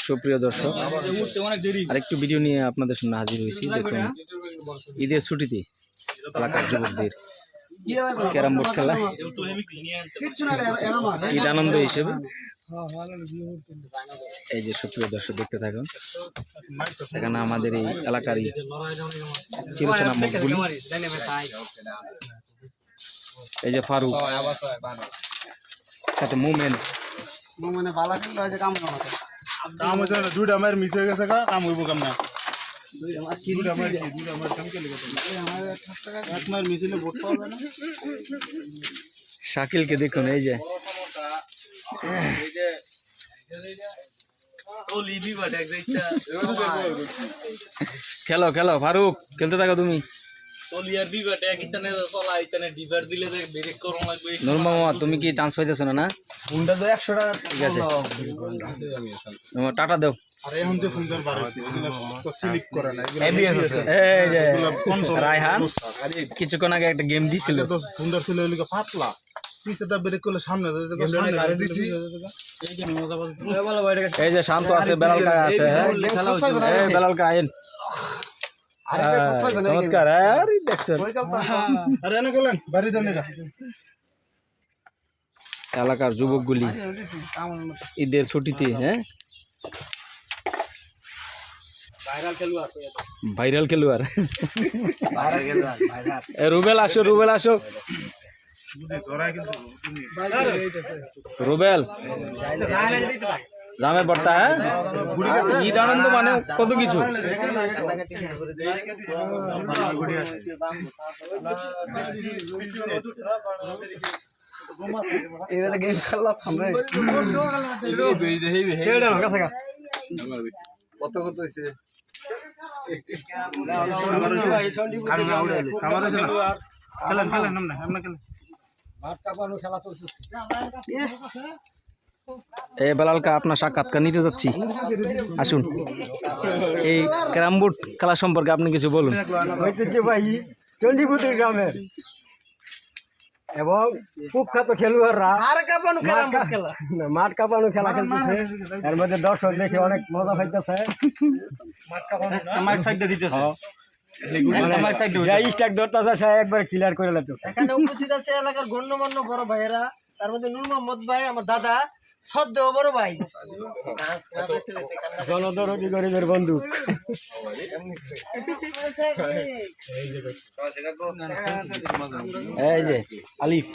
সুপ্রিয় দর্শক, আরেকটু ভিডিও নিয়ে আপনাদের সামনে হাজির হয়েছি। দেখুন, ঈদের ছুটিতে এলাকার যুবকদের ক্যারাম বোর্ড খেলা ঈদ আনন্দ হিসেবে। এই যে সুপ্রিয় দর্শক দেখতে থাকুন, এখানে আমাদের এই এলাকারই চিরচেনা মুখগুলি। এই যে ফারুক, একটা মুভমেন্ট কাম হয়েছে না, দুইটা আমার মিস হয়ে গেছে, কাম হইব কাম না। শাকিলকে দেখুন, এই যে খেলো খেলো ফারুক, খেলতে থাকো তুমি। নূর মামা, তুমি কি চান্স পাইতেছো না? না, ঠিক আছে, টাটা দাও। রায়হান কিছুক্ষণ আগে একটা গেম দিছিল, সুন্দর ছিল ফাটলা পিছেটা ব্রেক করলে সামনে। এই যে শান্ত আছে, বেলাল কায় আছে, বেলাল কায়েন চমৎকার। দেখছেন এলাকার যুবকগুলি ঈদের ছুটিতে ভাইরাল খেলোয়াড়। রুবেল আসো, রুবেল আসো, রুবেল জামের পড়তা। ঈদ আনন্দ মানে কত কিছু। কত কত হয়েছে বেলাল কা আপনার সাক্ষাৎকার নিতে যাচ্ছি, আসুন। এই ক্যারাম বোর্ড খেলা সম্পর্কে আপনি কিছু বলুন। ঐতিহ্যবাহী চণ্ডীপুর গ্রামের এবং কুখ্যাত খেলোয়াড়রা মাঠ কাঁপানো খেলা খেলতেছে। এর মধ্যে দর্শক দেখে অনেক মজা পাইতেছে। একবার ক্লিয়ার করে লাগতেছে। এখানে উপস্থিত আছে এলাকার গণ্যমান্য বড় ভাইয়েরা, তার মধ্যে নূর মোহাম্মদ ভাই, আমার দাদা সদ্য বড় ভাই, জনদরদি গরিবের বন্ধু। এই যে আলিফ